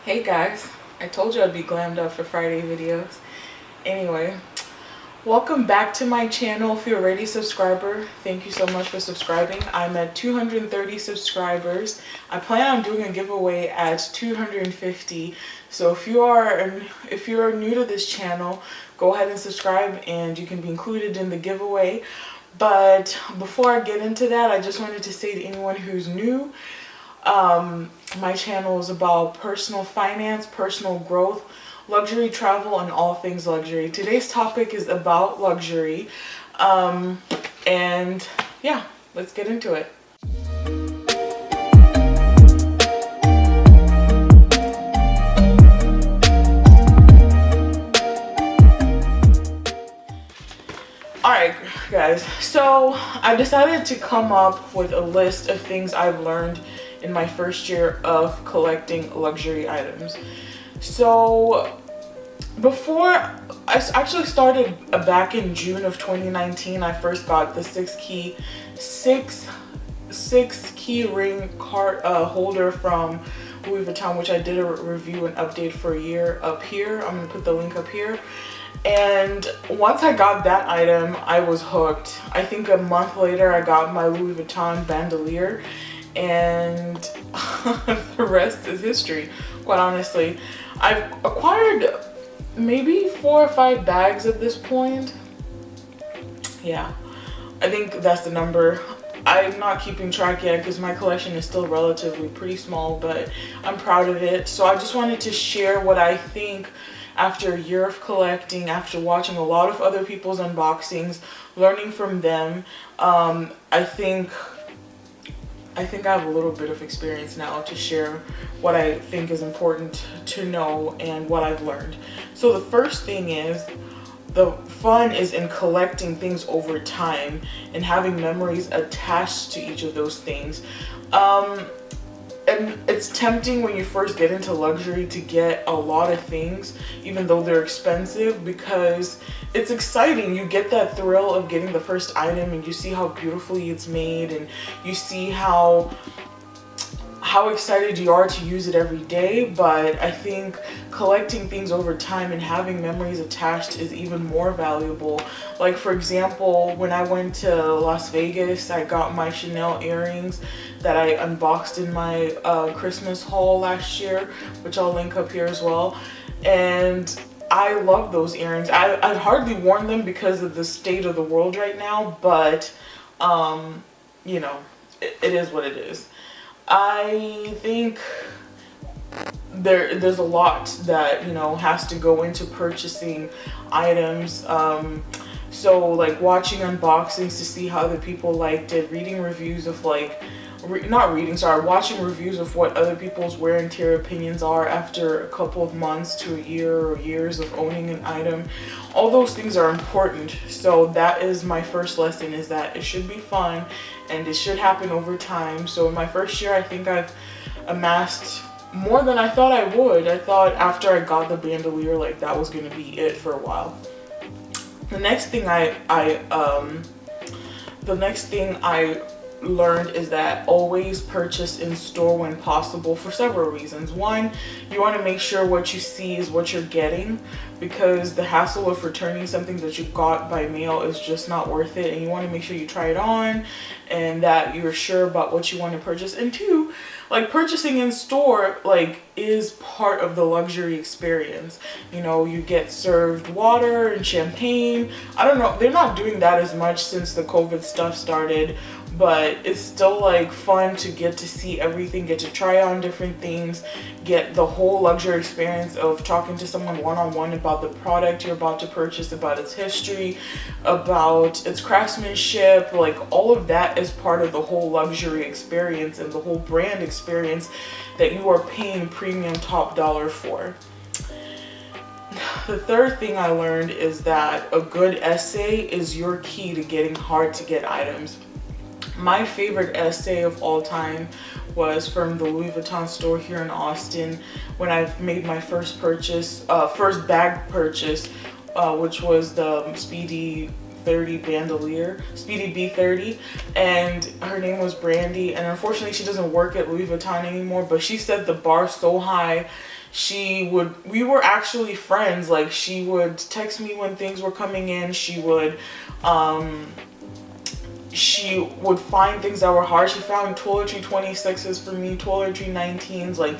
Hey guys, I told you I'd be glammed up for Friday videos. Anyway, welcome back to my channel. If you're already a subscriber, thank you so much for subscribing. I'm at 230 subscribers. I plan on doing a giveaway at 250. So if you're new to this channel, go ahead and subscribe and you can be included in the giveaway. But before I get into that, I just wanted to say to anyone who's new, my channel is about personal finance, personal growth, luxury travel, and all things luxury. Today's topic is about luxury. And yeah, let's get into it. Alright guys, so I decided to come up with a list of things I've learned in my first year of collecting luxury items. So before I actually started back in June of 2019, I first got the six key ring card holder from Louis Vuitton, which I did a review and update for a year up here. I'm gonna put the link up here. And once I got that item, I was hooked. I think a month later, I got my Louis Vuitton bandolier, and the rest is history, quite honestly. I've acquired maybe 4 or 5 bags at this point. Yeah, I think that's the number. I'm not keeping track yet because my collection is still relatively pretty small, but I'm proud of it. So I just wanted to share what I think after a year of collecting, after watching a lot of other people's unboxings, learning from them. I think I have a little bit of experience now to share what I think is important to know and what I've learned. So the first thing is, the fun is in collecting things over time and having memories attached to each of those things. And it's tempting when you first get into luxury to get a lot of things, even though they're expensive, because it's exciting. You get that thrill of getting the first item and you see how beautifully it's made, and you see how excited you are to use it every day. But I think collecting things over time and having memories attached is even more valuable. Like, for example, when I went to Las Vegas, I got my Chanel earrings that I unboxed in my Christmas haul last year, which I'll link up here as well. And I love those earrings. I've hardly worn them because of the state of the world right now, but you know, it is what it is. I think there's a lot that, you know, has to go into purchasing items. So like watching unboxings to see how other people liked it, reading reviews of watching reviews of what other people's wear and tear opinions are after a couple of months to a year or years of owning an item. All those things are important. So that is my first lesson, is that it should be fun and it should happen over time. So in my first year, I think I've amassed more than I thought I would. I thought after I got the bandolier, like, that was gonna be it for a while. The next thing I learned is that always purchase in store when possible, for several reasons. One, you want to make sure what you see is what you're getting, because the hassle of returning something that you got by mail is just not worth it, and you want to make sure you try it on and that you're sure about what you want to purchase. And two, like, purchasing in store, like, is part of the luxury experience. You know, you get served water and champagne. I don't know, they're not doing that as much since the COVID stuff started, but it's still like fun to get to see everything, get to try on different things, get the whole luxury experience of talking to someone one-on-one about the product you're about to purchase, about its history, about its craftsmanship. Like, all of that is part of the whole luxury experience and the whole brand experience that you are paying premium top dollar for. The third thing I learned is that a good essay is your key to getting hard to get items. My favorite essay of all time was from the Louis Vuitton store here in Austin when I made my first bag purchase, which was the Speedy 30 bandolier, Speedy B30, and her name was Brandy, and unfortunately she doesn't work at Louis Vuitton anymore, but she set the bar so high. we were actually friends. Like, she would text me when things were coming in. She would find things that were hard. She found toiletry 26s for me, toiletry 19s. Like,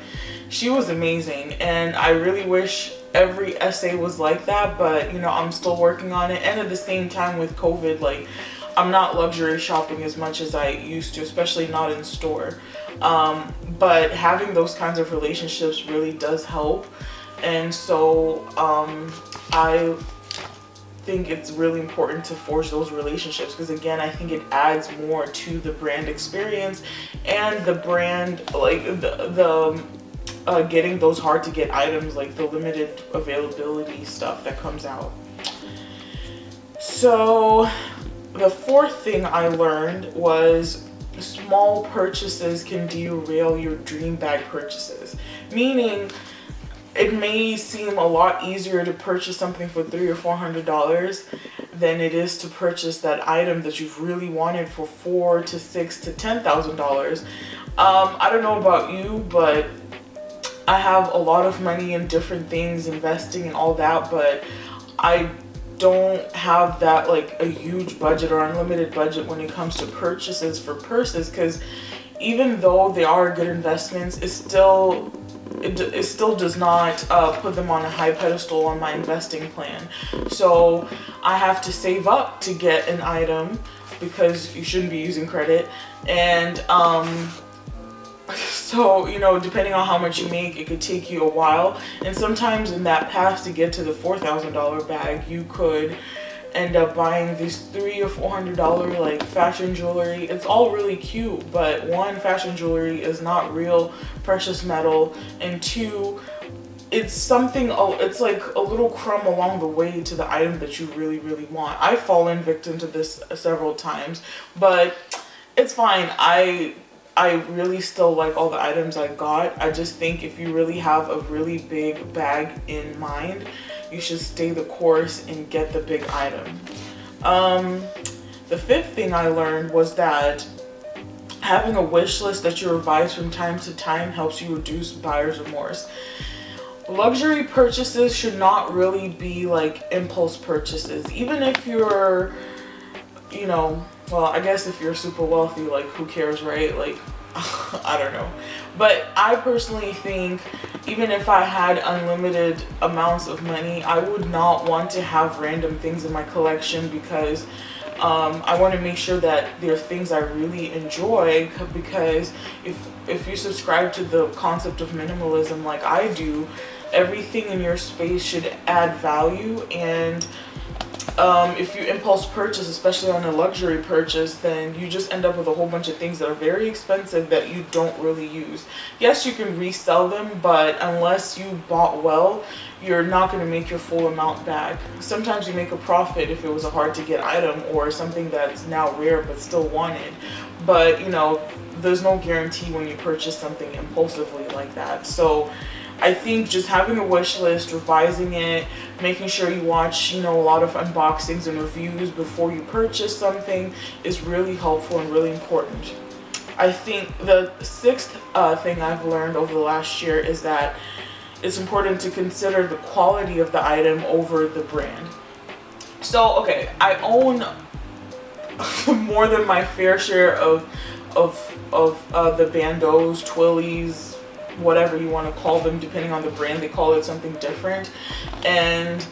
she was amazing. And I really wish every essay was like that, but you know, I'm still working on it. And at the same time with COVID, like, I'm not luxury shopping as much as I used to, especially not in store. But having those kinds of relationships really does help. And so I think it's really important to forge those relationships, because again, I think it adds more to the brand experience and the brand, like the getting those hard to get items, like the limited availability stuff that comes out. So the fourth thing I learned was small purchases can derail your dream bag purchases. Meaning, it may seem a lot easier to purchase something for $300 or $400 than it is to purchase that item that you've really wanted for $4,000 to $6,000 to $10,000. I don't know about you, but I have a lot of money in different things, investing and all that, but I don't have that, like, a huge budget or unlimited budget when it comes to purchases for purses, because even though they are good investments, it still does not put them on a high pedestal on my investing plan. So I have to save up to get an item, because you shouldn't be using credit. And so, you know, depending on how much you make, it could take you a while. And sometimes in that path to get to the $4,000 bag, you could end up buying these $300 or $400 like fashion jewelry. It's all really cute, but one, fashion jewelry is not real precious metal, and two, it's something, it's like a little crumb along the way to the item that you really, really want. I've fallen victim to this several times, but it's fine. I really still like all the items I got. I just think if you really have a really big bag in mind, you should stay the course and get the big item. The fifth thing I learned was that having a wish list that you revise from time to time helps you reduce buyer's remorse. Luxury purchases should not really be like impulse purchases. Even if you're, you know, well, I guess if you're super wealthy, like, who cares, right? Like, I don't know. But I personally think even if I had unlimited amounts of money, I would not want to have random things in my collection, because I want to make sure that they're things I really enjoy. Because if you subscribe to the concept of minimalism like I do, everything in your space should add value. And if you impulse purchase, especially on a luxury purchase, then you just end up with a whole bunch of things that are very expensive that you don't really use. Yes, you can resell them, but unless you bought well, you're not going to make your full amount back. Sometimes you make a profit if it was a hard to get item or something that's now rare but still wanted. But, you know, there's no guarantee when you purchase something impulsively like that. So I think just having a wish list, revising it, making sure you watch, you know, a lot of unboxings and reviews before you purchase something is really helpful and really important. I think the sixth thing I've learned over the last year is that it's important to consider the quality of the item over the brand. So, okay, I own more than my fair share of the bandos, twillies, whatever you want to call them, depending on the brand. They call it something different. And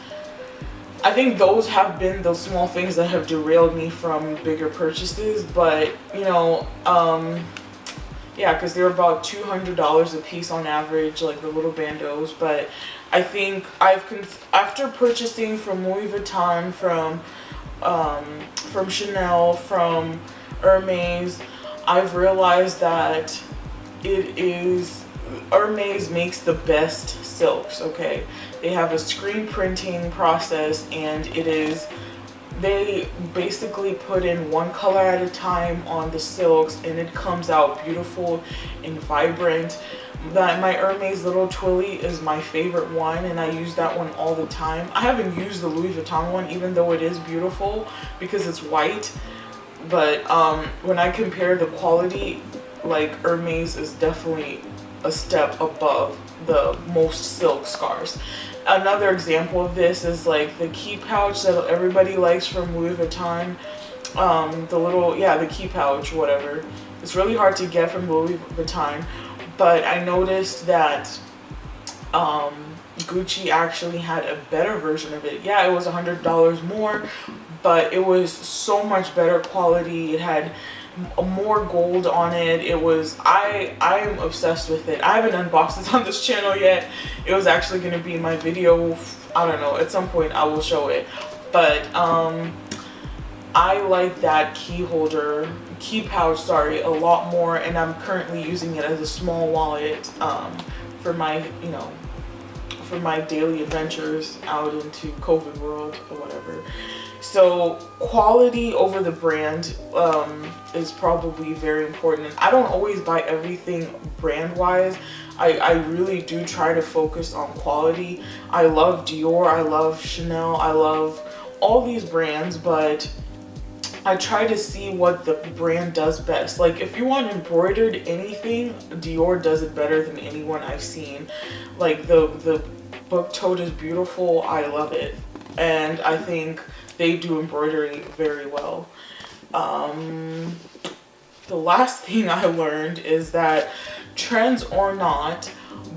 I think those have been those small things that have derailed me from bigger purchases. But, you know, yeah, because they're about $200 a piece on average, like the little bandos. But I think after purchasing from Louis Vuitton, from Chanel, from Hermes, I've realized that Hermes makes the best silks, okay? They have a screen printing process, and they basically put in one color at a time on the silks, and it comes out beautiful and vibrant. My Hermes little twilly is my favorite one, and I use that one all the time. I haven't used the Louis Vuitton one, even though it is beautiful because it's white. But when I compare the quality, like, Hermes is definitely a step above the most silk scars. Another example of this is like the key pouch that everybody likes from Louis Vuitton. The little, yeah, the key pouch, whatever. It's really hard to get from Louis Vuitton, but I noticed that Gucci actually had a better version of it. Yeah, it was $100 more, but it was so much better quality. It had more gold on it. It was, I am obsessed with it. I haven't unboxed it on this channel yet. It was actually going to be in my video. I don't know, at some point I will show it, but I like that key pouch, sorry, a lot more, and I'm currently using it as a small wallet for my, you know, for my daily adventures out into COVID world or whatever. So quality over the brand is probably very important. And I don't always buy everything brand wise. I really do try to focus on quality. I love Dior, I love Chanel, I love all these brands, but I try to see what the brand does best. Like if you want embroidered anything, Dior does it better than anyone I've seen. Like the book tote is beautiful, I love it. And I think they do embroidery very well. The last thing I learned is that, trends or not,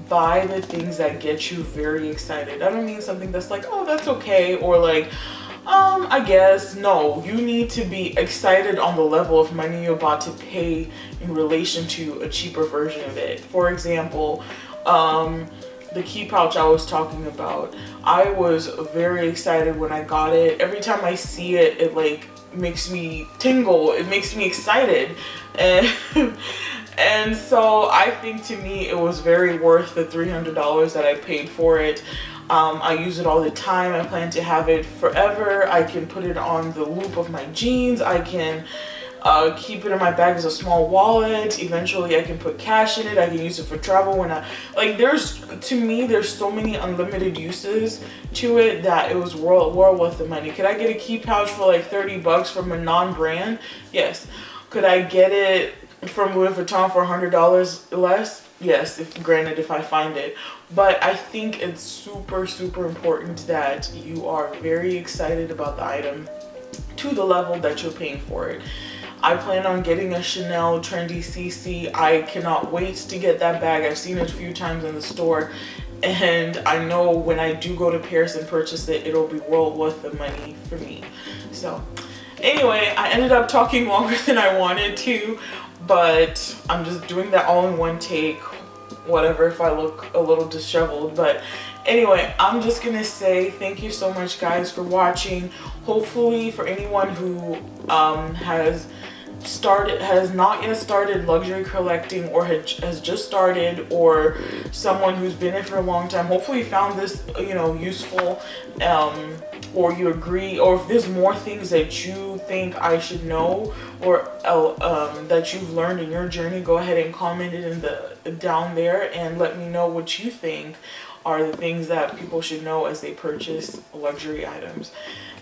buy the things that get you very excited. I don't mean something that's like, oh, that's okay, or like, I guess. No, you need to be excited on the level of money you're about to pay in relation to a cheaper version of it. For example, the key pouch I was talking about, I was very excited when I got it. Every time I see it, it like makes me tingle. It makes me excited. And so I think to me it was very worth the $300 that I paid for it. I use it all the time. I plan to have it forever. I can put it on the loop of my jeans. I can keep it in my bag as a small wallet. Eventually I can put cash in it. I can use it for travel when I, like, to me, there's so many unlimited uses to it that it was well worth the money. Could I get a key pouch for like $30 from a non-brand? Yes. Could I get it from Louis Vuitton for $100 less? Yes, granted, if I find it. But I think it's super, super important that you are very excited about the item to the level that you're paying for it. I plan on getting a Chanel Trendy CC. I cannot wait to get that bag. I've seen it a few times in the store, and I know when I do go to Paris and purchase it, it'll be well worth the money for me. So anyway, I ended up talking longer than I wanted to, but I'm just doing that all in one take. Whatever if I look a little disheveled, but anyway, I'm just gonna say thank you so much, guys, for watching. Hopefully, for anyone who has not yet started luxury collecting, or has just started, or someone who's been in it for a long time, hopefully you found this, you know, useful, or you agree, or if there's more things that you think I should know, or that you've learned in your journey, go ahead and comment it in down there and let me know what you think are the things that people should know as they purchase luxury items.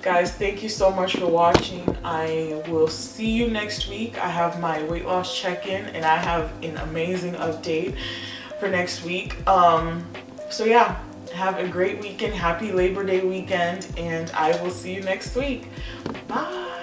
Guys, thank you so much for watching. I will see you next week. I have my weight loss check-in, and I have an amazing update for next week. So yeah, have a great weekend. Happy Labor Day weekend, and I will see you next week. Bye.